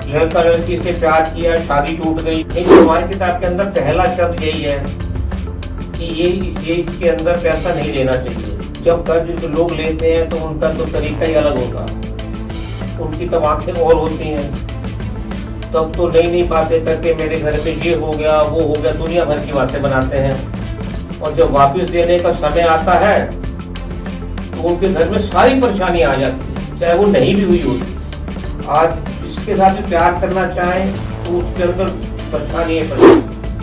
लड़का लड़की से प्यार किया, शादी टूट गई। लेकिन हमारी किताब के अंदर पहला शब्द यही है कि ये इसके अंदर पैसा नहीं लेना चाहिए। जब कर्ज लोग लेते हैं तो उनका तो तरीका ही अलग होगा, उनकी तब आंखें और होती हैं। तब तो नई नई बातें करके मेरे घर में ये हो गया वो हो गया, दुनिया भर की बातें बनाते हैं। और जब वापस देने का समय आता है तो उनके घर में सारी परेशानी आ जाती है, चाहे वो नहीं भी हुई होती। आज जिसके साथ भी प्यार करना चाहे तो उसके अंदर परेशानी है।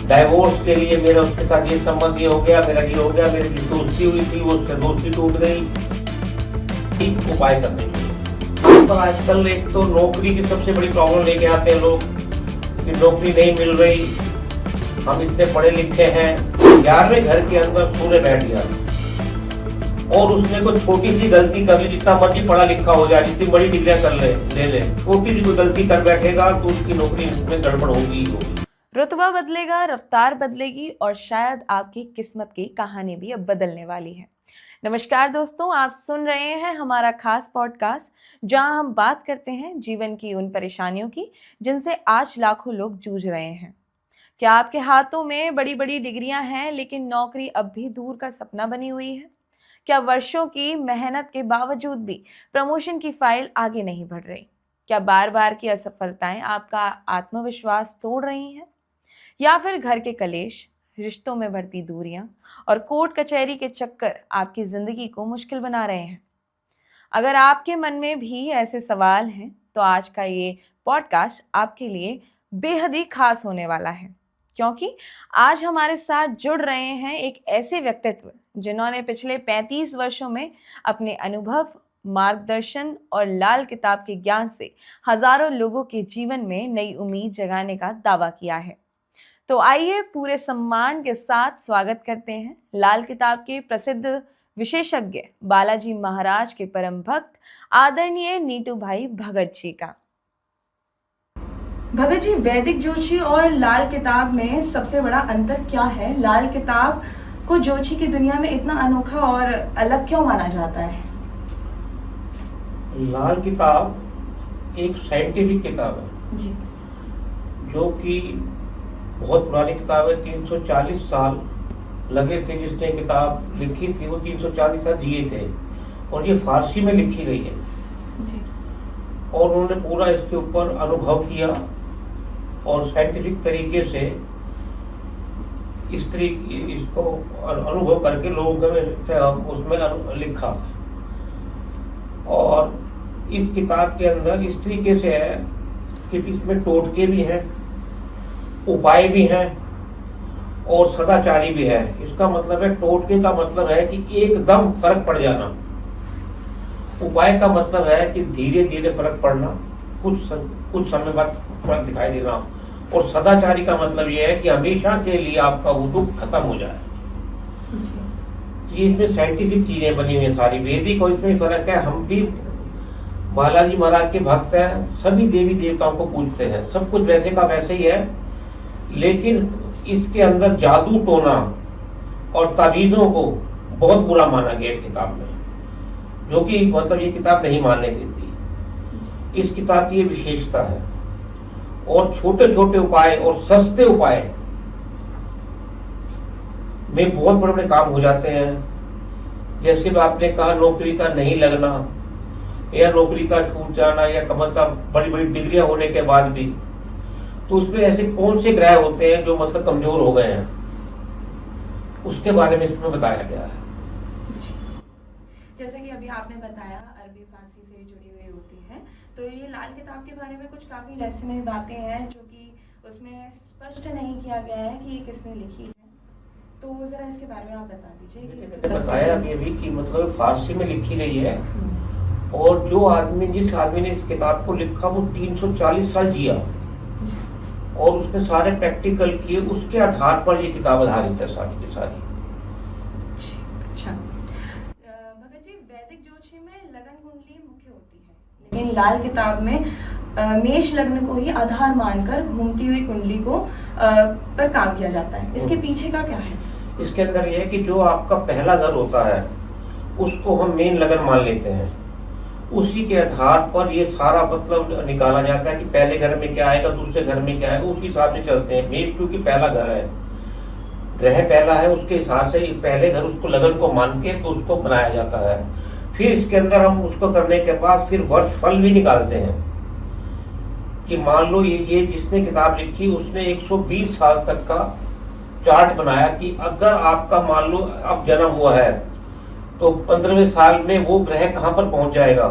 डाइवोर्स के लिए मेरा उसके साथ ये संबंध ये हो गया, मेरा ये हो गया, मेरी दोस्ती हुई थी वो उससे दोस्ती टूट गई। उपाय करने चाहिए। पर आजकल एक तो नौकरी की सबसे बड़ी प्रॉब्लम लेके आते हैं लोग कि नौकरी नहीं मिल रही, हम इतने पढ़े लिखे हैं। 11वें घर के अंदर सूर्य बैठ गया और उसने कोई छोटी सी गलती कर ली, जितना मर्जी पढ़ा लिखा हो जाए, जितनी बड़ी डिग्रियां कर ले, छोटी सी कोई गलती कर बैठेगा तो उसकी नौकरी में गड़बड़ होगी ही होगी। रुतबा बदलेगा, रफ्तार बदलेगी और शायद आपकी किस्मत की कहानी भी अब बदलने वाली है। नमस्कार दोस्तों, आप सुन रहे हैं हमारा खास पॉडकास्ट जहां हम बात करते हैं जीवन की उन परेशानियों की जिनसे आज लाखों लोग जूझ रहे हैं। क्या आपके हाथों में बड़ी बड़ी डिग्रियां हैं लेकिन नौकरी अब भी दूर का सपना बनी हुई है? क्या वर्षों की मेहनत के बावजूद भी प्रमोशन की फाइल आगे नहीं बढ़ रही? क्या बार बार की असफलताएं आपका आत्मविश्वास तोड़ रही हैं? या फिर घर के कलेश, रिश्तों में बढ़ती दूरियां और कोर्ट कचहरी के चक्कर आपकी जिंदगी को मुश्किल बना रहे हैं? अगर आपके मन में भी ऐसे सवाल हैं तो आज का ये पॉडकास्ट आपके लिए बेहद ही खास होने वाला है, क्योंकि आज हमारे साथ जुड़ रहे हैं एक ऐसे व्यक्तित्व जिन्होंने पिछले 35 वर्षों में अपने अनुभव, मार्गदर्शन और लाल किताब के ज्ञान से हजारों लोगों के जीवन में नई उम्मीद जगाने का दावा किया है। तो आइए पूरे सम्मान के साथ स्वागत करते हैं लाल किताब के प्रसिद्ध विशेषज्ञ बालाजी महाराज के परम भक्त आदरणीय नीटू भाई भगत जी का। भगत जी, वैदिक ज्योतिषी और लाल किताब में सबसे बड़ा अंतर क्या है? लाल किताब को ज्योतिषी की दुनिया में इतना अनोखा और अलग क्यों माना जाता है? लाल किताब एक साइंटिफिक किताब है जी, जो कि बहुत पुरानी किताब है। 340 साल लगे थे जिसने किताब लिखी थी, वो 340 साल जिए थे और ये फारसी में लिखी गई है जी। और उन्होंने पूरा इसके ऊपर अनुभव किया और साइंटिफिक तरीके से इसको अनुभव करके लोगों ने उसमें लिखा। और इस किताब के अंदर इस तरीके से है कि इसमें टोटके भी हैं, उपाय भी हैं और सदाचारी भी है। इसका मतलब है, टोटके का मतलब है कि एकदम फर्क पड़ जाना, उपाय का मतलब है कि धीरे धीरे फर्क पड़ना, कुछ समय बाद फर्क दिखाई देना, और सदाचारी का मतलब यह है कि हमेशा के लिए आपका वो दुख खत्म हो जाए। ये इसमें साइंटिफिक चीजें बनी हुई है सारी, वैदिक और इसमें फर्क है। हम भी बालाजी महाराज के भक्त हैं, सभी देवी देवताओं को पूजते हैं, सब कुछ वैसे का वैसे ही है, लेकिन इसके अंदर जादू टोना और ताबीजों को बहुत बुरा माना गया इस किताब में, जो कि मतलब ये किताब नहीं मानने देती। इस किताब की ये विशेषता है। और छोटे छोटे उपाय और सस्ते उपाय में बहुत बड़े बड़े काम हो जाते हैं। जैसे आपने कहा नौकरी का नहीं लगना या नौकरी का छूट जाना या कमर का बड़ी बड़ी डिग्रियां होने के बाद भी, तो उसमें ऐसे कौन से ग्रह होते हैं जो मतलब कमजोर हो गए हैं, उसके बारे में इसमें बताया गया है। जैसे कि अभी आपने बताया अरबी फारसी से जुड़ी हुई होती है, तो ये लाल किताब के बारे में कुछ काफी रहस्यमय बातें हैं जो कि उसमें स्पष्ट नहीं किया गया है कि ये किसने लिखी है। तो जरा इसके बारे में आप बता दीजिए। मैंने बताया अभी कि मतलब फारसी में लिखी गई है और जिस आदमी ने इस किताब को लिखा वो 340 साल जिया और उसने सारे प्रैक्टिकल किए, उसके आधार पर ये किताब आधारित है सारी की सारी। अच्छा भगत जी, वैदिक ज्योतिषी में लगन कुंडली मुख्य होती है, लेकिन लाल किताब में मेष लग्न को ही आधार मानकर घूमती हुई कुंडली को पर काम किया जाता है। इसके पीछे का क्या है? इसके अंदर यह है कि जो आपका पहला घर होता है उसको हम मेन लगन मान लेते हैं उसी के आधार पर ये सारा मतलब निकाला जाता है कि पहले घर में क्या आएगा, दूसरे घर में क्या आएगा, उस हिसाब से चलते हैं। मेष क्योंकि पहला घर है, ग्रह पहला है, उसके हिसाब से पहले घर उसको लगन को मान के तो उसको बनाया जाता है। फिर इसके अंदर हम उसको करने के बाद फिर वर्ष फल भी निकालते हैं कि मान लो ये जिसने किताब लिखी उसने 120 साल तक का चार्ट बनाया कि अगर आपका मान लो अब जन्म हुआ है तो 15वें साल में वो ग्रह कहाँ पर पहुंच जाएगा,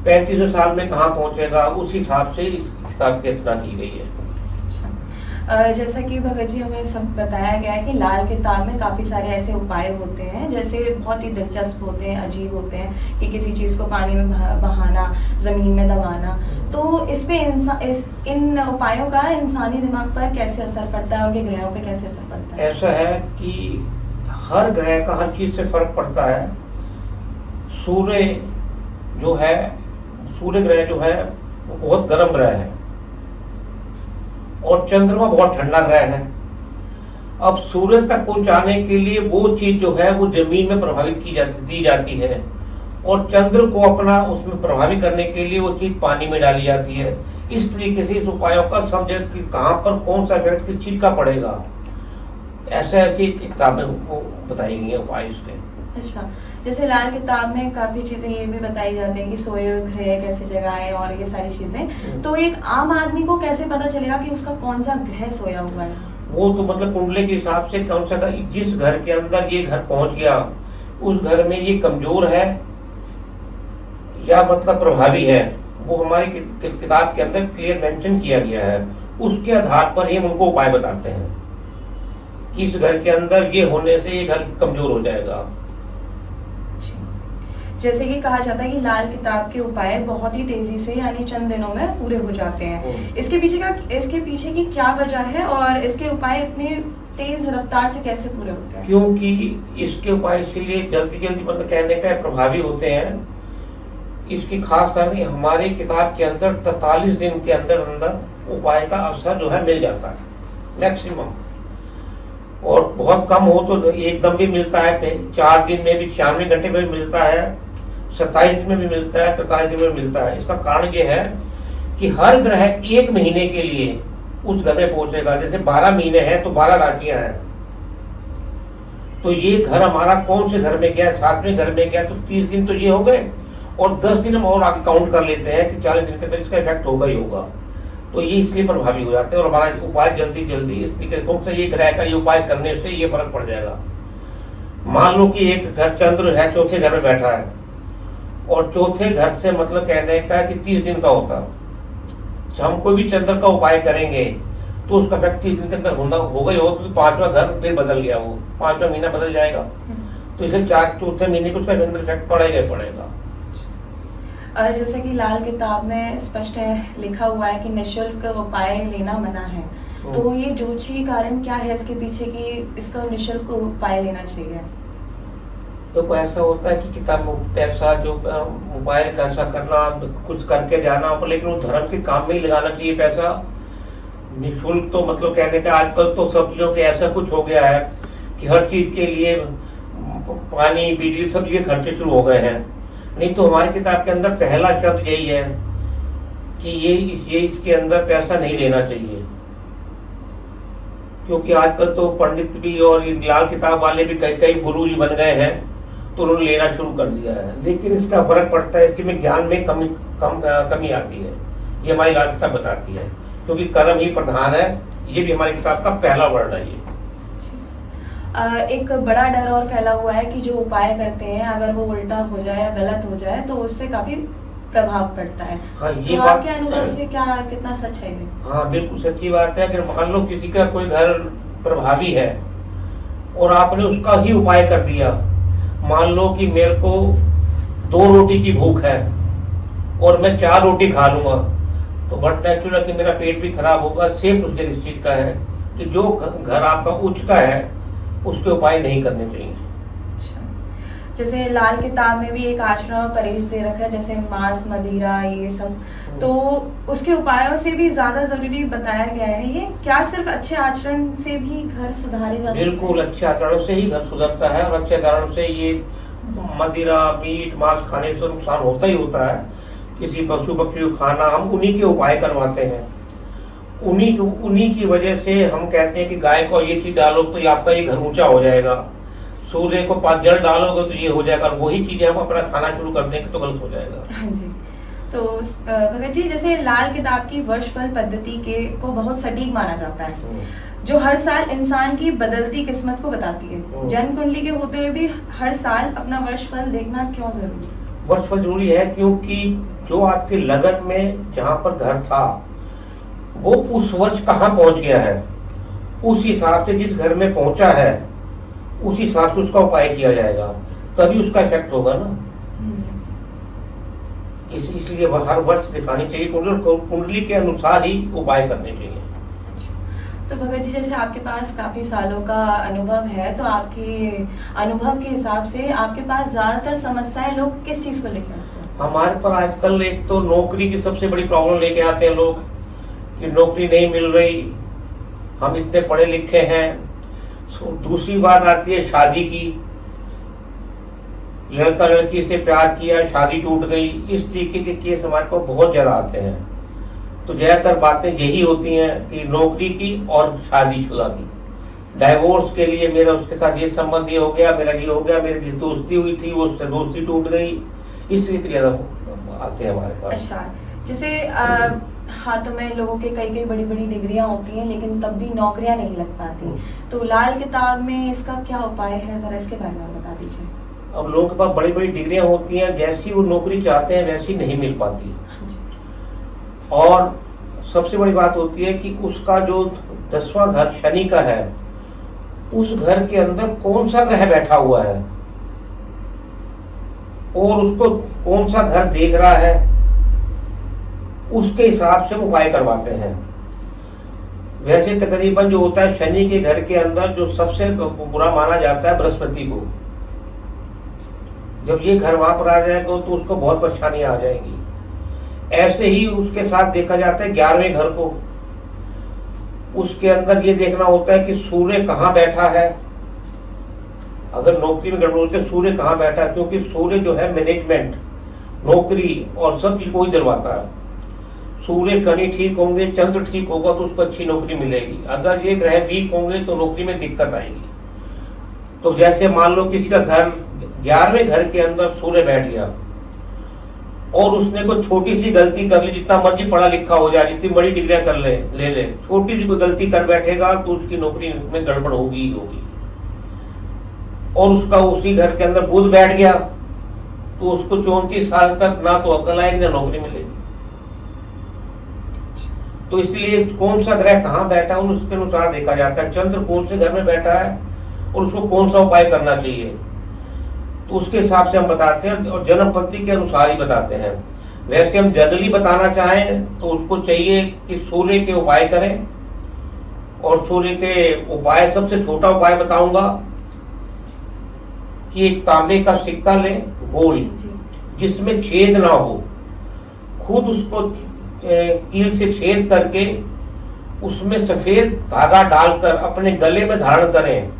35वें साल में कहाँ पहुंचेगा, उस हिसाब से इस किताब की रचना की गई है। जैसा कि भगत जी हमें सब बताया गया है कि लाल किताब में काफ़ी सारे ऐसे उपाय होते हैं जैसे बहुत ही दिलचस्प होते हैं, अजीब होते हैं कि किसी चीज़ को पानी में बहाना, ज़मीन में दबाना। तो इस पे इन उपायों का इंसानी दिमाग पर कैसे असर पड़ता है, उनके ग्रहों पे कैसे असर पड़ता है? ऐसा है कि हर ग्रह का हर चीज़ से फर्क पड़ता है। सूर्य ग्रह जो है वो बहुत गर्म ग्रह है और चंद्रमा बहुत ठंडा ग्रह है। अब सूर्य तक पहुंचाने के लिए वो चीज जो है वो जमीन में प्रभावित दी जाती है और चंद्र को अपना उसमें प्रभावित करने के लिए वो चीज पानी में डाली जाती है। इस तरीके से इस उपायों का समझे कि कहाँ पर कौन सा इफेक्ट किस चीज का पड़ेगा, ऐसी किताबें वो बताई गई है उपाय इसके। अच्छा, जैसे लाल किताब में काफी चीजें ये भी बताई जाती हैं कि सोए ग्रह कैसे जगाएं और ये सारी चीजें, तो एक आम आदमी को कैसे पता चलेगा कि उसका कौन सा ग्रह सोया हुआ है? वो तो मतलब कुंडली के हिसाब से कौन सा जिस घर के अंदर ये घर पहुंच गया उस घर में ये कमजोर है या मतलब प्रभावी है, वो हमारी किताब के अंदर क्लियर मेंशन किया गया है। उसके आधार पर ही हम उनको उपाय बताते हैं कि इस घर के अंदर ये होने से ये घर कमजोर हो जाएगा। जैसे कि कहा जाता है कि लाल किताब के उपाय बहुत ही तेजी से यानी चंद दिनों में पूरे हो जाते हैं। इसके पीछे की क्या वजह है और इसके उपाय इतनी तेज रफ्तार से कैसे पूरे होते हैं? क्योंकि इसके उपाय इसलिए जल्दी मतलब कहने का प्रभावी होते हैं। इसकी खास कारण हमारी किताब के अंदर 43 दिन के अंदर उपाय का असर जो है मिल जाता है मैक्सिमम, और बहुत कम हो तो एकदम भी मिलता है, 4 दिन में भी, 96 घंटे में भी मिलता है, 27 दिन में भी मिलता है, 43 दिन में मिलता है। इसका कारण ये है कि हर ग्रह 1 महीने के लिए उस घर में पहुंचेगा। जैसे 12 महीने हैं तो 12 राशियां हैं, तो ये घर हमारा कौन से घर में गया, 7वें घर में गया, तो 30 दिन तो ये हो गए और 10 दिन हम और आगे काउंट कर लेते हैं कि 40 दिन के अंदर इसका इफेक्ट होगा ही होगा। तो ये इसलिए प्रभावी हो जाते हैं और हमारा उपाय जल्दी इसलिए कौन सा ये ग्रह का ये उपाय करने से ये फर्क पड़ जाएगा। मान लो कि एक घर चंद्र है, चौथे घर में बैठा है और चौथे घर से मतलब कहने का है कि 30 दिन का होता है। हम कोई भी चंद्र का उपाय करेंगे तो उसका इफेक्ट 30 दिन के अंदर होगा ही होगा, क्योंकि 5वां घर फिर बदल गया, वो 5वां महीना बदल जाएगा, तो इसे चौथे महीने को उसका अंदर इफेक्ट पड़ेगा ही पड़ेगा। जैसे कि लाल किताब में स्पष्ट है लिखा हुआ है कि निःशुल्क उपाय लेना मना है, तो ये ज्योतिषी कारण क्या है इसके पीछे कि इसका निःशुल्क उपाय लेना चाहिए? तो ऐसा होता है कि किताब पैसा जो उपाय कैसा करना, कुछ करके जाना, लेकिन उस धर्म के काम में ही लगाना चाहिए पैसा। निःशुल्क तो मतलब कहने का आजकल तो सब्जियों के ऐसा कुछ हो गया है कि हर चीज के लिए पानी, बिजली, सब चीजें खर्चे शुरू हो गए हैं। नहीं तो हमारी किताब के अंदर पहला शब्द यही है कि ये इसके अंदर पैसा नहीं लेना चाहिए, क्योंकि आजकल तो पंडित भी और लाल किताब वाले भी कई गुरु जी बन गए हैं, तो उन्होंने लेना शुरू कर दिया है। लेकिन इसका फर्क पड़ता है, इसके में ज्ञान में कमी आती है, ये हमारी लाल किताब बताती है, क्योंकि कर्म ही प्रधान है। ये भी हमारी किताब का पहला वर्ड है। ये एक बड़ा डर और फैला हुआ है कि जो उपाय करते हैं अगर वो उल्टा हो जाए या गलत हो जाए तो उससे काफी प्रभाव पड़ता है। हाँ, ये तो आपके अनुभव से क्या कितना सच है ये? हाँ, बिल्कुल सच्ची बात है। अगर मान लो किसी का कोई घर प्रभावी है और आपने उसका ही उपाय कर दिया, मान लो कि मेरे को 2 रोटी की भूख है और मैं 4 रोटी खा लूंगा, तो बट नेचुरल कि मेरा पेट भी खराब होगा। सेम प्रोसीजर इस चीज का है कि जो घर आपका उच्च का है उसके उपाय नहीं करने चाहिए। जैसे लाल किताब में भी एक आचरण परहेज दे रखा है, जैसे मांस, मदिरा, ये सब, तो उसके उपायों से भी ज्यादा जरूरी बताया गया है। ये क्या सिर्फ अच्छे आचरण से भी घर सुधारे जा सकते हैं? बिल्कुल, अच्छे आचरण से ही घर सुधरता है और अच्छे आचरण से ये मदिरा मीट मांस खाने से नुकसान होता ही होता है। किसी पशु पक्षी को खाना, हम उन्हीं के उपाय करवाते हैं। उन्हीं की वजह से हम कहते हैं कि गाय को ये चीज डालो तो ये आपका ये घर ऊंचा हो जाएगा, सूर्य को 5 जल डालोगे तो ये हो जाएगा। वही चीजें हम अपना खाना शुरू कर देंगे तो गलत हो जाएगा। हाँ जी। तो भगत जी, जैसे लाल किताब की वर्षफल पद्धति को बहुत सटीक माना जाता है, जो हर साल इंसान की बदलती किस्मत को बताती है। जन्म कुंडली के होते हुए भी हर साल अपना वर्षफल देखना क्यों जरूरी है? वर्षफल जरूरी है क्योंकि जो आपके लगन में जहाँ पर घर था वो उस वर्ष कहाँ पहुंच गया है, उस हिसाब से जिस घर में पहुंचा है उस हिसाब से उसका उपाय किया जाएगा, तभी उसका इफेक्ट होगा ना। इसलिए हर वर्ष दिखानी चाहिए, कुंडली के अनुसार ही उपाय करने चाहिए। तो भगत जी, जैसे आपके पास काफी सालों का अनुभव है, तो आपके अनुभव के हिसाब से आपके पास ज्यादातर समस्याएं लोग किस चीज को लेकर आते हैं? हमारे पर आजकल एक तो नौकरी की सबसे बड़ी प्रॉब्लम लेके आते हैं लोग कि नौकरी नहीं मिल रही, हम इतने पढ़े लिखे हैं। दूसरी बात आती है शादी की, लड़का लड़की से प्यार किया, शादी टूट गई, इस तरीके के केस हमारे पास बहुत ज्यादा आते हैं। तो ज्यादातर बातें यही होती हैं कि नौकरी की और शादीशुदा की। डाइवोर्स के लिए मेरा उसके साथ ये संबंध ये हो गया, मेरा ये हो गया, मेरी दोस्ती हुई थी वो उससे दोस्ती टूट गई, इस तरीके ज्यादा आते हैं हमारे पास। अच्छा, जैसे हाथों में लोगों के कई बड़ी बड़ी डिग्रियां होती हैं लेकिन तब भी नौकरियां नहीं लग पाती, तो लाल किताब में इसका क्या उपाय है, जरा इसके बारे में बता दीजिए। अब लोगों के पास बड़ी बड़ी डिग्रियां होती हैं, जैसी वो नौकरी चाहते हैं वैसी नहीं मिल पाती। और सबसे बड़ी बात होती है कि उसका जो 10वां घर शनि का है, उस घर के अंदर कौन सा ग्रह बैठा हुआ है और उसको कौन सा घर देख रहा है, उसके हिसाब से उपाय करवाते हैं। वैसे तकरीबन जो होता है शनि के घर के अंदर जो सबसे बुरा माना जाता है बृहस्पति को, जब ये घर वहां पर आ जाएगा तो उसको बहुत परेशानियां आ जाएंगी। ऐसे ही उसके साथ देखा जाता है 11वें घर को, उसके अंदर ये देखना होता है कि सूर्य कहाँ बैठा है। अगर नौकरी में गड़बड़ होती है सूर्य कहाँ बैठा है, क्योंकि सूर्य जो है मैनेजमेंट, नौकरी और सब चीज को ही दिलवाता है। सूर्य शनि ठीक होंगे, चंद्र ठीक होगा तो उसको अच्छी नौकरी मिलेगी। अगर ये ग्रह वीक होंगे तो नौकरी में दिक्कत आएगी। तो जैसे मान लो किसी का घर 11वें घर के अंदर सूर्य बैठ गया और उसने कोई छोटी सी गलती कर ली, जितना मर्जी पढ़ा लिखा हो जाए, जितनी बड़ी डिग्रियां कर ले छोटी सी कोई गलती कर बैठेगा तो उसकी नौकरी में गड़बड़ होगी ही होगी। और उसका उसी घर के अंदर बुध बैठ गया तो उसको 34 साल तक ना तो अकल आएगी ना नौकरी मिलेगी। तो इसलिए कौन सा ग्रह कहाँ बैठा है उसके अनुसार देखा जाता है, चंद्र कौन से घर में बैठा है और उसको कौन सा उपाय करना चाहिए, तो उसके हिसाब से हम बताते हैं और जन्म पत्री के अनुसार ही बताते हैं। वैसे हम जनरली बताना चाहें तो उसको चाहिए कि सूर्य के उपाय करें, और सूर्य के उपाय सबसे छोटा उपाय बताऊंगा कि एक तांबे का सिक्का लें गोल, जिसमें छेद ना हो, खुद उसको कील से छेद करके उसमें सफेद धागा डालकर अपने गले में धारण करें।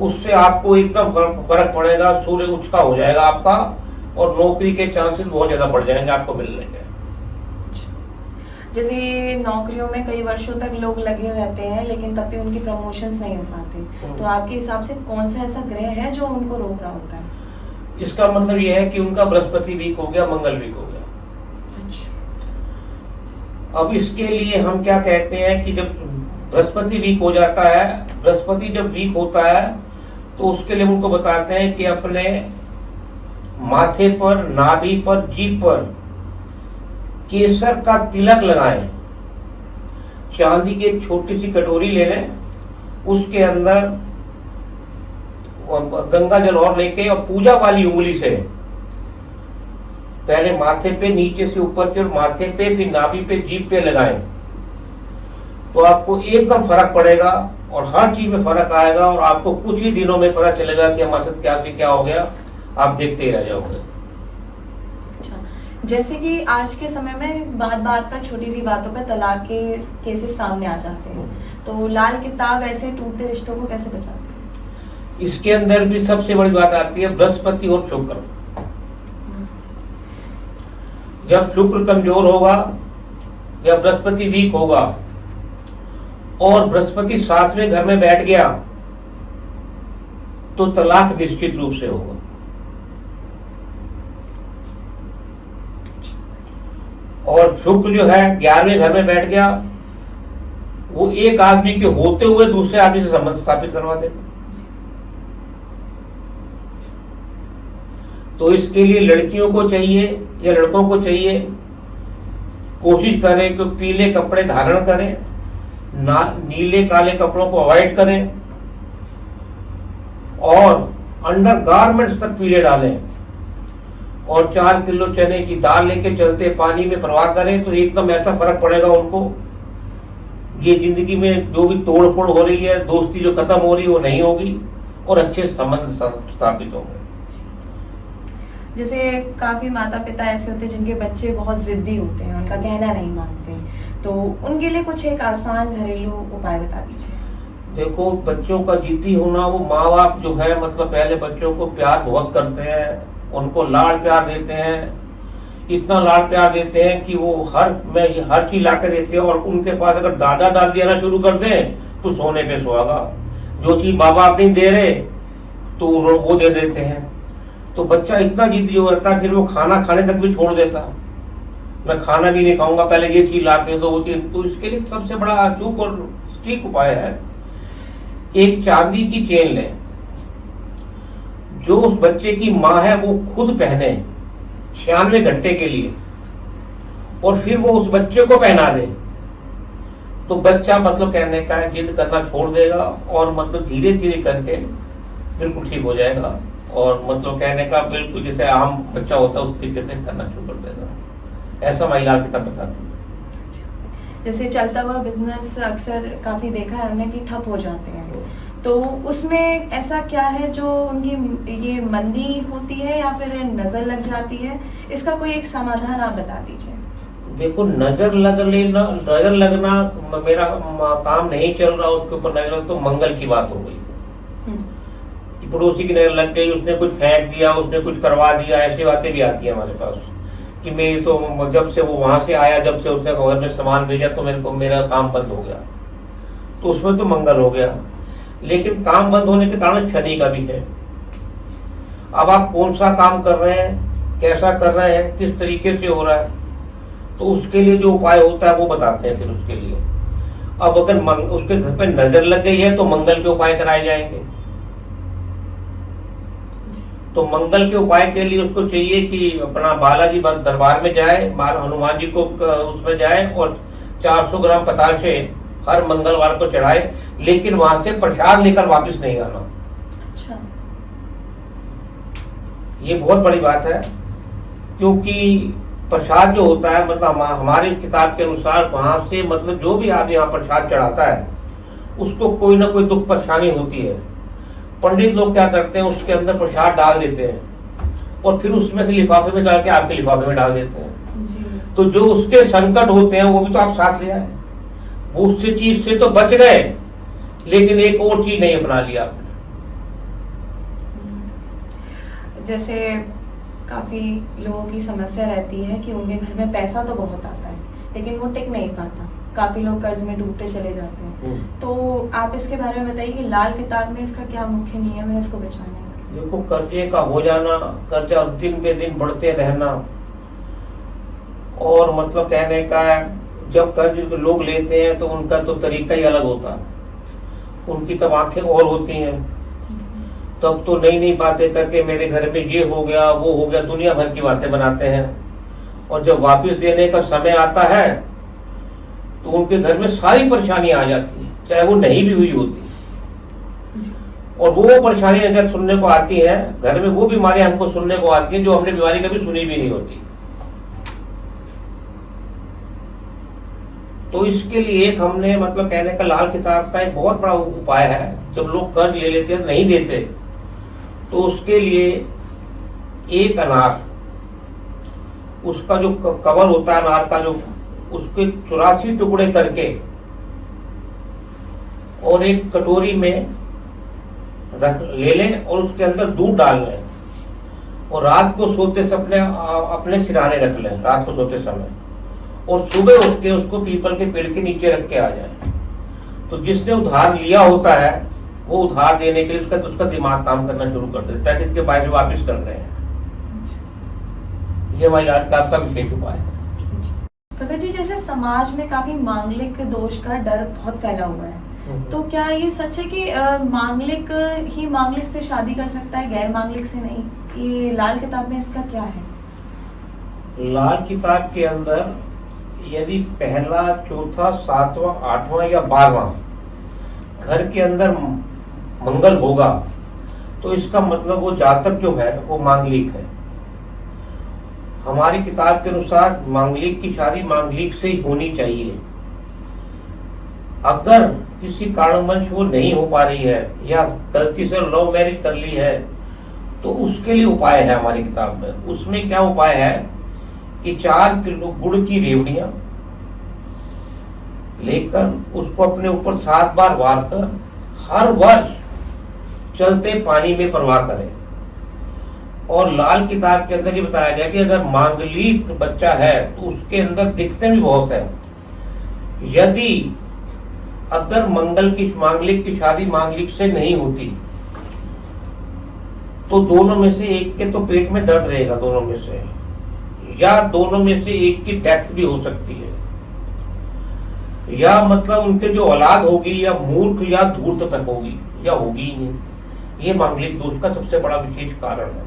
उससे आपको एकदम फर्क पड़ेगा, सूर्य उचका हो जाएगा आपका और नौकरी के चांसेस बहुत ज्यादा बढ़ जाएंगे आपको मिलने के। जैसे नौकरियों में कई वर्षों तक लोग लगे रहते हैं लेकिन तब भी उनकी प्रमोशंस नहीं हो पाते, तो आपके हिसाब से कौन सा ऐसा ग्रह है जो उनको रोक रहा होता है? इसका मतलब यह है कि उनका बृहस्पति वीक हो गया, मंगल वीक हो गया। अब इसके लिए हम क्या कहते हैं कि जब बृहस्पति वीक हो जाता है, बृहस्पति जब वीक होता है तो उसके लिए उनको बताते हैं कि अपने माथे पर, नाभि पर, जीभ पर केसर का तिलक लगाएं। चांदी की एक छोटी सी कटोरी ले लें, उसके अंदर गंगा जल और लेके और पूजा वाली उंगली से पहले माथे पे, नीचे से ऊपर की ओर माथे पे, फिर नाभि पे, जीभ पे लगाएं तो आपको एकदम फर्क पड़ेगा और हर चीज में फर्क आएगा और आपको कुछ ही दिनों में पता चलेगा कि हमारे साथ क्या से क्या हो गया, आप देखते ही रह जाओगे। अच्छा, जैसे कि आज के समय में बात बात पर, छोटी सी बातों पर तलाक के केसेस सामने आ जाते हैं, तो लाल किताब ऐसे टूटते रिश्तों को कैसे बचाती है? इसके अंदर भी सबसे बड़ी बात आती है बृहस्पति और शुक्र। जब शुक्र कमजोर होगा या बृहस्पति वीक होगा और बृहस्पति 7वें घर में बैठ गया तो तलाक निश्चित रूप से होगा। और शुक्र जो है 11वें घर में बैठ गया, वो एक आदमी के होते हुए दूसरे आदमी से संबंध स्थापित करवा देगा। तो इसके लिए लड़कियों को चाहिए या लड़कों को चाहिए, कोशिश करें कि पीले कपड़े धारण करें, नीले काले कपड़ों को अवॉइड करें और अंडर गारमेंट्स तक पीले डालें और 4 किलो चने की दाल लेके चलते पानी में प्रवाह करें तो एकदम ऐसा फर्क पड़ेगा उनको। ये जिंदगी में जो भी तोड़ फोड़ हो रही है, दोस्ती जो खत्म हो रही है वो नहीं होगी और अच्छे संबंध स्थापित होंगे। जैसे काफी माता पिता ऐसे होते हैं जिनके बच्चे बहुत जिद्दी होते हैं, उनका कहना नहीं मानते, तो उनके लिए कुछ एक आसान घरेलू उपाय बता दीजिए। देखो, बच्चों का जिद्दी होना, वो माँ बाप जो है मतलब पहले बच्चों को प्यार बहुत करते हैं, उनको लाड़ प्यार देते हैं, इतना लाड़ प्यार देते हैं कि वो हर चीज ला के देते हैं। और उनके पास अगर दादा दादी आना शुरू कर दें तो सोने पे सुहागा। जो चीज माँ बाप नहीं दे रहे तो वो दे देते हैं। तो बच्चा इतना जिद्दी हो जाता है, फिर वो खाना खाने तक भी छोड़ देता। मैं खाना भी नहीं खाऊंगा, पहले ये चीज ला के दो, वो चीज। तो इसके लिए सबसे बड़ा अचूक और ठीक उपाय है, एक चांदी की चेन लें जो उस बच्चे की माँ है वो खुद पहने 96 घंटे के लिए, और फिर वो उस बच्चे को पहना दे। तो बच्चा मतलब कहने का है जिद करना छोड़ देगा और मतलब धीरे धीरे करके बिल्कुल ठीक हो जाएगा। और मतलब कहने का बिल्कुल जैसे आम बच्चा होता है उस तरीके से करना शुरू कर देगा। ऐसा महिला किताब बताती है। जैसे चलता हुआ बिजनेस अक्सर काफी देखा है हमने कि ठप हो जाते हैं, तो उसमें ऐसा क्या है जो उनकी ये मंदी होती है या फिर नजर लग जाती है? इसका कोई एक समाधान आप बता दीजिए। देखो, नजर लगना मेरा काम नहीं चल रहा, उसके ऊपर नजर तो मंगल की बात हो गई कि पड़ोसी की नजर लग गई, उसने कुछ फेंक दिया, उसने कुछ करवा दिया। ऐसी बातें भी आती है हमारे पास कि मेरी तो जब से वो वहां से आया, जब से उसने घर में सामान भेजा तो मेरा काम बंद हो गया। तो उसमें तो मंगल हो गया, लेकिन काम बंद होने के कारण शनि का भी है। अब आप कौन सा काम कर रहे हैं, कैसा कर रहे हैं, किस तरीके से हो रहा है, तो उसके लिए जो उपाय होता है वो बताते हैं। फिर उसके लिए अब अगर उसके घर पे नजर लग गई है तो मंगल के उपाय कराए जाएंगे। तो मंगल के उपाय के लिए उसको चाहिए कि अपना बालाजी दरबार में जाए, हनुमान जी को उसमें जाए और 400 ग्राम पताशे हर मंगलवार को चढ़ाए, लेकिन वहां से प्रसाद लेकर वापस नहीं आना। अच्छा, ये बहुत बड़ी बात है, क्योंकि प्रसाद जो होता है मतलब हमारी किताब के अनुसार वहां से मतलब जो भी आदमी यहाँ प्रसाद चढ़ाता है उसको कोई ना कोई दुख परेशानी होती है। पंडित लोग क्या करते हैं, उसके अंदर प्रसाद डाल देते हैं और फिर उसमें से लिफाफे में डाल के आपके लिफाफे में डाल देते हैं जी। तो जो उसके संकट होते हैं वो भी तो आप साथ ले आए, वो उससे चीज से तो बच गए, लेकिन एक और चीज नहीं अपना लिया आपने। जैसे काफी लोगों की समस्या रहती है कि उनके घर में पैसा तो बहुत आता है लेकिन वो टिक नहीं पाता, काफी लोग कर्ज में डूबते चले जाते हैं। तो आप इसके बारे में बताइए कि लाल किताब में इसका क्या मुख्य नियम है इसको बचाने का? देखो, कर्जे का हो जाना, कर्जा दिन पे दिन बढ़ते रहना, और मतलब कहने का जब कर्ज लोग लेते हैं तो उनका तो तरीका ही अलग होता है, उनकी तब आंखें और होती हैं, तब तो नई नई बातें करके मेरे घर में ये हो गया वो हो गया, दुनिया भर की बातें बनाते हैं। और जब वापस देने का समय आता है तो उनके घर में सारी परेशानियां आ जाती हैं, चाहे वो नहीं भी हुई होती। और वो परेशानी अगर सुनने को आती है घर में, वो बीमारियां हमको सुनने को आती हैं जो हमने बीमारी कभी सुनी भी नहीं होती। तो इसके लिए एक हमने मतलब कहने का लाल किताब का एक बहुत बड़ा उपाय है। जब लोग कर्ज ले लेते हैं नहीं देते तो उसके लिए एक अनार, उसका जो कवर होता है अनार का, जो उसके 84 टुकड़े करके और एक कटोरी में रख ले लें और उसके अंदर दूध डाल लें और रात को सोते समय अपने सिरहाने रख लें रात को सोते समय, और सुबह उठ के उसको पीपल के पेड़ के नीचे रख के आ जाए। तो जिसने उधार लिया होता है वो उधार देने के लिए उसका दिमाग काम करना शुरू कर देता है कि इसके पैसे वापस कर रहे हैं। ये हमारी आज का विशेष उपाय है। भगत जी, जैसे समाज में काफी मांगलिक दोष का डर बहुत फैला हुआ है, तो क्या ये सच है कि मांगलिक ही मांगलिक से शादी कर सकता है, गैर मांगलिक से नहीं? ये लाल किताब में इसका क्या है? लाल किताब के अंदर यदि पहला, चौथा, सातवां, आठवां या 12वां घर के अंदर मंगल होगा तो इसका मतलब वो जातक जो है वो मांगलिक है। हमारी किताब के अनुसार मांगलिक की शादी मांगलिक से ही होनी चाहिए। अगर किसी कारणवश वो नहीं हो पा रही है या गलती से लव मैरिज कर ली है तो उसके लिए उपाय है हमारी किताब में। उसमें क्या उपाय है कि 4 किलो गुड़ की रेवड़ियां लेकर उसको अपने ऊपर 7 बार वार कर हर वर्ष चलते पानी में प्रवाह करें। और लाल किताब के अंदर ये बताया गया कि अगर मांगलिक बच्चा है तो उसके अंदर दिखते भी बहुत है। यदि अगर मांगलिक की शादी मांगलिक से नहीं होती तो दोनों में से एक के तो पेट में दर्द रहेगा दोनों में से, या दोनों में से एक की डेथ भी हो सकती है, या मतलब उनके जो औलाद होगी या मूर्ख या धूर्त तक होगी या होगी ही नहीं। ये मांगलिक दोष का सबसे बड़ा विशेष कारण है।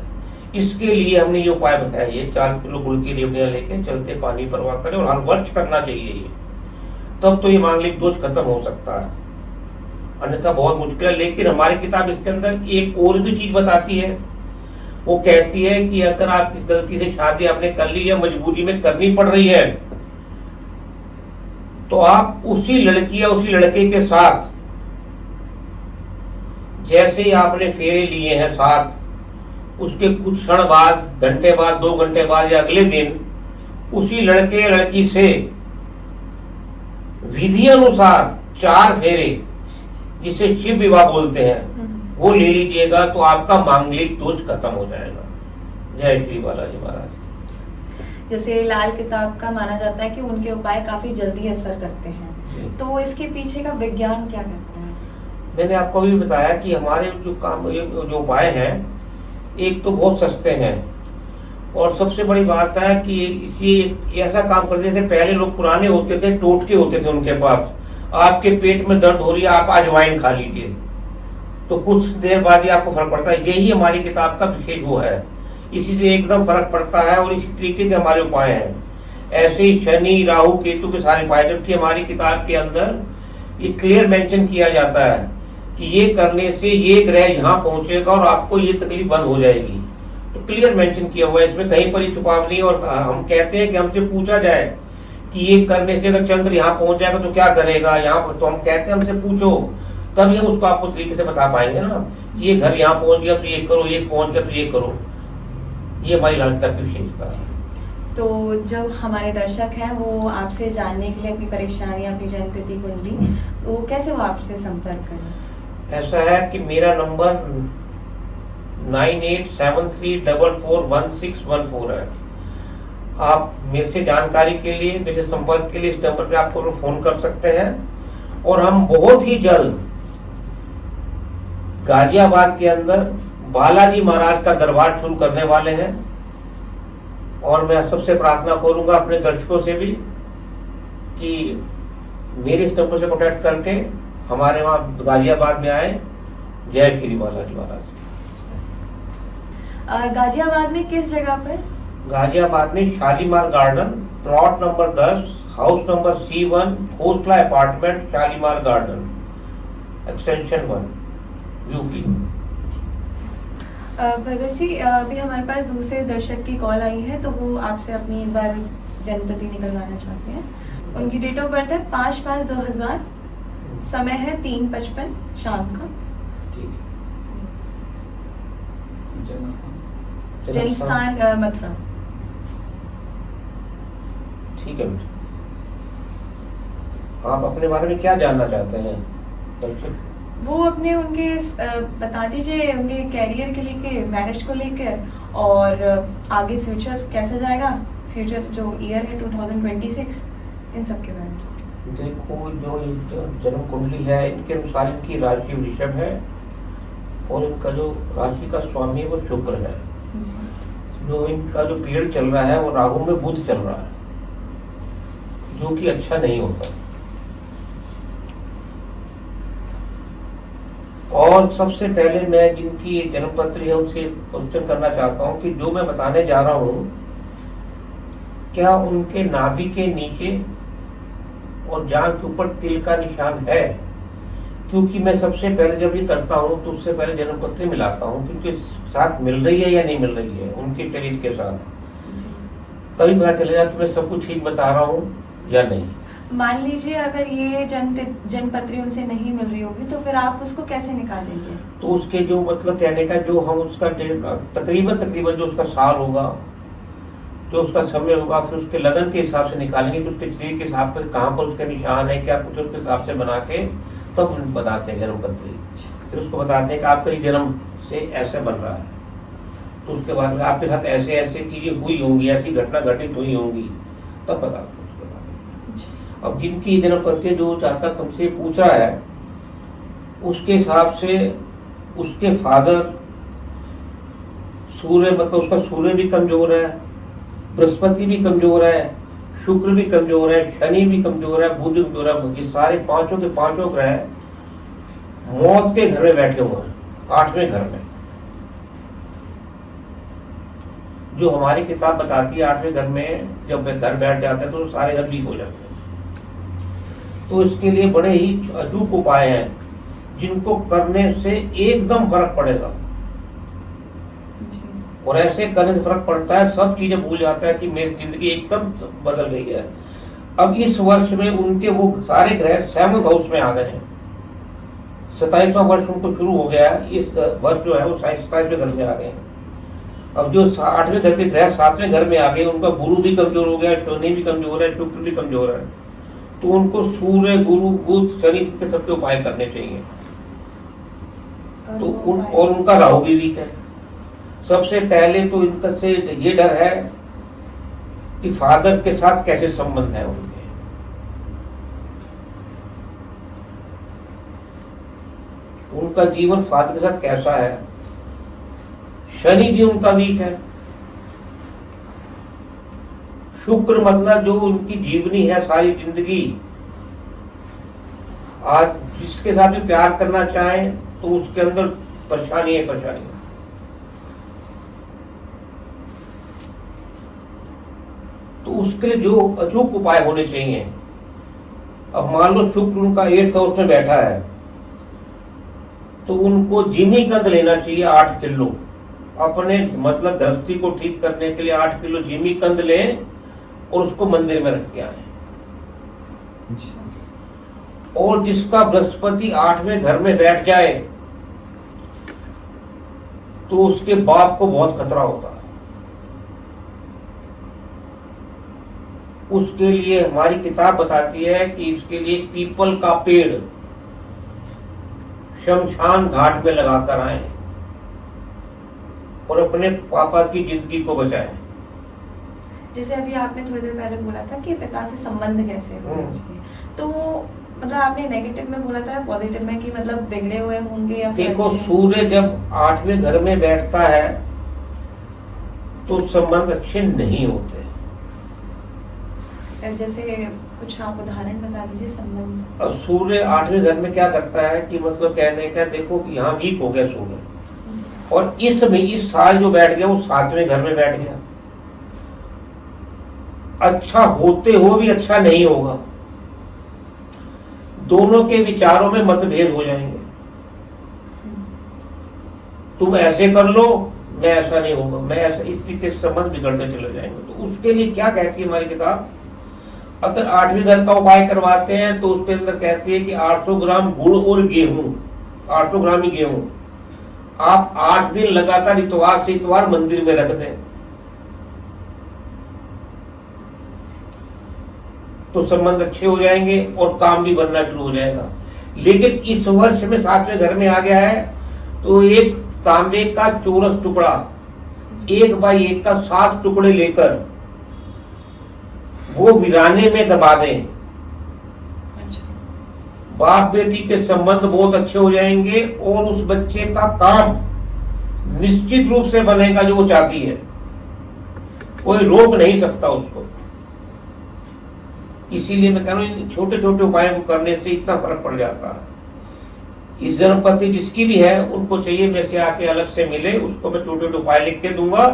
इसके लिए हमने ये उपाय बताया, ये 4 किलो गुड़ की रेवड़ियां लेके चलते पानी प्रवाह करें और हर वर्ष करना चाहिए ये, तब तो ये मांगलिक दोष खत्म हो सकता है, अन्यथा बहुत मुश्किल है। लेकिन हमारी किताब इसके अंदर एक और भी चीज बताती है। वो कहती है कि अगर आपकी गलती से शादी आपने कर ली या मजबूरी में करनी पड़ रही है तो आप उसी लड़की या उसी लड़के के साथ जैसे ही आपने फेरे लिए हैं साथ, उसके कुछ क्षण बाद, घंटे बाद, 2 घंटे बाद या अगले दिन उसी लड़के या लड़की से विधि अनुसार 4 फेरे, जिसे शिव विवाह बोलते हैं, वो ले लीजिएगा तो आपका मांगलिक दोष खत्म हो जाएगा। जय श्री बालाजी महाराज। जैसे लाल किताब का माना जाता है कि उनके उपाय काफी जल्दी असर करते हैं, तो इसके पीछे का विज्ञान क्या कहता है? मैंने आपको भी बताया कि हमारे जो उपाय हैं एक तो बहुत सस्ते हैं, और सबसे बड़ी बात है कि ये ऐसा काम करते थे। पहले लोग पुराने होते थे, टोटके होते थे उनके पास, आपके पेट में दर्द हो रही है, आप अजवाइन खा लीजिए तो कुछ देर बाद ही आपको फर्क पड़ता है। यही हमारी किताब का विशेष वो है, इसी से एकदम फर्क पड़ता है और इसी तरीके के हमारे उपाय हैं। ऐसे ही शनि, राहु, केतु के सारे उपाय, जबकि हमारी किताब के अंदर ये क्लियर मेंशन किया जाता है कि ये करने से ये ग्रह यहाँ पहुंचेगा और आपको ये तकलीफ बंद हो जाएगी। तो क्लियर मेंशन किया हुआ है, इसमें कहीं पर ही छुपाव नहीं। और हम कहते हैं कि हमसे पूछा जाए कि ये करने से अगर चंद्र यहाँ पहुंच जाएगा तो क्या करेगा यहाँ पर, तो हम कहते हैं हमसे पूछो, तभी हम उसको आपको तरीके से बता पाएंगे ना। ये घर यहाँ पहुंच गया तो ये करो, ये पहुंच गया तो ये करो। ये हमारी लालता की विशेषता है। तो जो हमारे दर्शक हैं वो आपसे जानने के लिए अपनी परेशानी, अपनी जन्मतिथि कुंडली, तो कैसे वो आपसे संपर्क करें? ऐसा है कि मेरा नंबर 9873441614 है। आप मेरे से जानकारी के लिए, मेरे संपर्क के लिए इस नंबर पे आपको फोन कर सकते हैं। और हम बहुत ही जल्द गाजियाबाद के अंदर बालाजी महाराज का दरबार शुरू करने वाले हैं। और मैं सबसे प्रार्थना करूंगा अपने दर्शकों से भी कि मेरे इस नंबर से कॉन्टेक्ट करके हमारे वहाँ गाजियाबाद में आए। जय श्री बालाजी महाराज। गाजियाबाद में किस जगह पर? गाजियाबाद में Shalimar garden, plot number 10, house number C1, Khosla apartment, Shalimar garden, extension 1, UP. Bhagat ji, अभी हमारे पास दूसरे दर्शक की कॉल आई है, तो वो आपसे अपनी एक बार जन्मतिथि निकलवाना चाहते हैं। उनकी डेट ऑफ बर्थ है 5/5/2000, समय है 3:55 शाम का। जन्मस्थान मथुरा। ठीक है बेटा, आप अपने बारे में क्या जानना चाहते हैं? वो अपने उनके बता दीजिए उनके कैरियर के लेके, मैरिज को लेकर, और आगे फ्यूचर कैसा जाएगा, फ्यूचर जो ईयर है 2026, इन सब के बारे में। देखो, जो जन्म कुंडली है, इनके अनुसार इनकी राशि वृषभ है और इनका जो राशि का स्वामी है वो शुक्र है। जो इनका जो पीरियड चल रहा है वो राहु में बुध चल रहा है, जो कि अच्छा नहीं होता। और सबसे पहले मैं जिनकी जन्मपत्री है उनसे क्वेश्चन करना चाहता हूं कि जो मैं बताने जा रहा हूं, क्या उनके नाभि के नीचे और जांघ के ऊपर तिल का निशान है? क्योंकि मैं सबसे पहले जब ये करता हूं तो उससे पहले जन्मपत्री मिलाता हूं कि उनके साथ मिल रही है या नहीं मिल रही है, उनके शरीर के साथ, तभी पता चलेगा कि मैं सब कुछ ठीक बता रहा हूं या नहीं। मान लीजिए अगर ये जन्मपत्री उनसे नहीं मिल रही होगी तो फिर आप उसको कैसे निकालेंगे? तो उसके जो मतलब कहने का जो हम उसका तकरीबन जो उसका साल होगा, जो उसका समय होगा, फिर उसके लगन के हिसाब से निकालेंगे कि उसके शरीर के हिसाब से कहाँ पर उसके निशान है, क्या कुछ उसके हिसाब से बना के तब बताते हैं जन्मपत्री। फिर उसको बताते हैं कि आपका जन्म से ऐसे बन रहा है, तो उसके बाद में आपके साथ ऐसे ऐसे चीजें हुई होंगी, ऐसी घटना घटित हुई होंगी, तब बता। अब जिनकी जन्मपत्री जो जहाँ तक हमसे पूछ रहा है, उसके हिसाब से उसके फादर सूर्य, मतलब उसका सूर्य भी कमजोर है, बृहस्पति भी कमजोर है, शुक्र भी कमजोर है, शनि भी कमजोर है, बुध भी कमजोर है। ये सारे पांचों के पांचों ग्रह मौत के घर में बैठे हुए हैं, 8वें घर में। जो हमारी किताब बताती है 8वें घर में जब घर बैठ जाते हैं तो सारे घर लीक हो जाते हैं। तो इसके लिए बड़े ही अचूक उपाय हैं जिनको करने से एकदम फर्क पड़ेगा। और ऐसे करने से फर्क पड़ता है, सब चीजें भूल जाता है कि मेरी जिंदगी एकदम बदल गई है। अब इस वर्ष में उनके वो सारे ग्रह 7वें हाउस में आ गए हैं। 27वां वर्ष उनको शुरू हो गया है, इस वर्ष जो है वो 27वें घर में आ गए हैं। अब जो 8वें घर के ग्रह 7वें घर में आ गए, उनका गुरु भी कमजोर हो गया, शनि भी कमजोर है, शुक्र भी कमजोर है। तो उनको सूर्य, गुरु, बुध, शनि के सबके उपाय करने चाहिए। तो और उनका राहु भी वीक है। सबसे पहले तो इनका से ये डर है कि फादर के साथ कैसे संबंध है उनके। उनका जीवन फादर के साथ कैसा है। शनि भी उनका वीक है। शुक्र मतलब जो उनकी जीवनी है, सारी जिंदगी, आज जिसके साथ भी प्यार करना चाहे तो उसके अंदर परेशानी है, परेशानी है। तो उसके लिए जो अचूक उपाय होने चाहिए। अब मान लो शुक्र उनका 8th हाउस में बैठा है, तो उनको जिमीकंद लेना चाहिए 8 किलो। अपने मतलब गृहस्थी को ठीक करने के लिए 8 किलो जिमीकंद लें और उसको मंदिर में रख के आए। और जिसका बृहस्पति 8वें घर में बैठ जाए तो उसके बाप को बहुत खतरा होता है। उसके लिए हमारी किताब बताती है कि इसके लिए पीपल का पेड़ शमशान घाट में लगाकर आए और अपने पापा की जिंदगी को बचाएं। जैसे अभी आपने थोड़ी देर पहले बोला था कि पिता से संबंध कैसे होना चाहिए, तो मतलब आपने नेगेटिव में बोला था, पॉजिटिव में कि मतलब बिगड़े हुए होंगे या फिर देखो, सूर्य जब 8वें घर में बैठता है तो संबंध अच्छे नहीं होते। जैसे कुछ आप उदाहरण बता दीजिए संबंध। अब सूर्य 8वें घर में क्या करता है कि मतलब कहने का, देखो कि यहाँ वीक हो गया सूर्य, और इस साल जो बैठ गया वो 7वें घर में बैठ गया। अच्छा होते हुए भी अच्छा नहीं होगा। दोनों के विचारों में मतभेद हो जाएंगे। तुम ऐसे कर लो, मैं ऐसा नहीं होगा, मैं ऐसा, इस तरीके से संबंध बिगड़ते चले जाएंगे। तो उसके लिए क्या कहती है हमारी किताब, अगर 8वें घर का उपाय करवाते हैं तो उसके अंदर कहती है कि 800 ग्राम गुड़ और गेहूं, 800 ग्राम ही गेहूं आप 8 दिन लगातार इतवार से इतवार मंदिर में रख दें, तो संबंध अच्छे हो जाएंगे और काम भी बनना शुरू हो जाएगा। लेकिन इस वर्ष में 7वें घर में आ गया है, तो एक तांबे का चौरस टुकड़ा 1x1 का 7 टुकड़े लेकर वो वीराने में दबा दें। बाप बेटी के संबंध बहुत अच्छे हो जाएंगे और उस बच्चे का काम निश्चित रूप से बनेगा जो वो चाहती है, कोई रोक नहीं सकता उसको। इसीलिए मैं कह रहा हूँ छोटे छोटे उपायों को करने से इतना फर्क पड़ जाता है। इस जन्मपति जिसकी भी है उनको चाहिए मेरे से आके अलग से मिले, उसको मैं छोटे छोटे उपाय लिख के दूंगा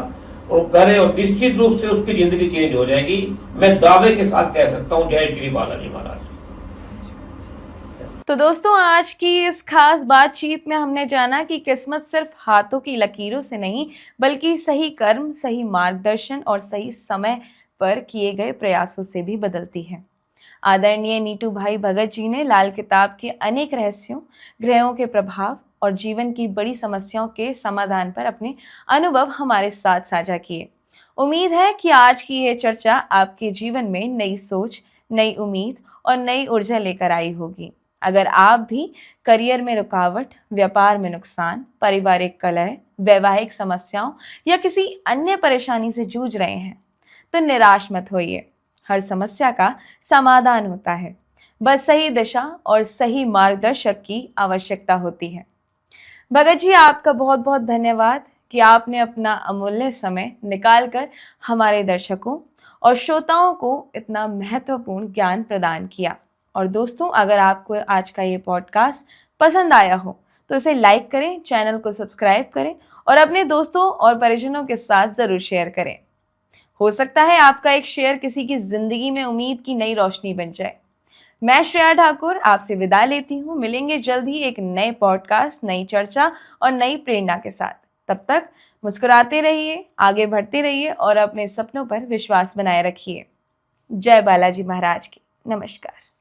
और करे, और निश्चित रूप से उसकी जिंदगी चेंज हो जाएगी। मैं दावे के साथ कह सकता हूँ। जय श्री बालाजी महाराज। तो दोस्तों, आज की इस खास बातचीत में हमने जाना कि किस्मत सिर्फ हाथों की लकीरों से नहीं, बल्कि सही कर्म, सही मार्गदर्शन और सही समय पर किए गए प्रयासों से भी बदलती है। आदरणीय नीटू भाई भगत जी ने लाल किताब के अनेक रहस्यों, ग्रहों के प्रभाव और जीवन की बड़ी समस्याओं के समाधान पर अपने अनुभव हमारे साथ साझा किए। उम्मीद है कि आज की यह चर्चा आपके जीवन में नई सोच, नई उम्मीद और नई ऊर्जा लेकर आई होगी। अगर आप भी करियर में रुकावट, व्यापार में नुकसान, पारिवारिक कलह, वैवाहिक समस्याओं या किसी अन्य परेशानी से जूझ रहे हैं, तो निराश मत होइए। हर समस्या का समाधान होता है, बस सही दिशा और सही मार्गदर्शक की आवश्यकता होती है। भगत जी, आपका बहुत बहुत धन्यवाद कि आपने अपना अमूल्य समय निकालकर हमारे दर्शकों और श्रोताओं को इतना महत्वपूर्ण ज्ञान प्रदान किया। और दोस्तों, अगर आपको आज का ये पॉडकास्ट पसंद आया हो तो इसे लाइक करें, चैनल को सब्सक्राइब करें और अपने दोस्तों और परिजनों के साथ ज़रूर शेयर करें। हो सकता है आपका एक शेयर किसी की जिंदगी में उम्मीद की नई रोशनी बन जाए। मैं श्रेया ठाकुर आपसे विदा लेती हूँ। मिलेंगे जल्द ही एक नए पॉडकास्ट, नई चर्चा और नई प्रेरणा के साथ। तब तक मुस्कुराते रहिए, आगे बढ़ते रहिए और अपने सपनों पर विश्वास बनाए रखिए। जय बालाजी महाराज की। नमस्कार।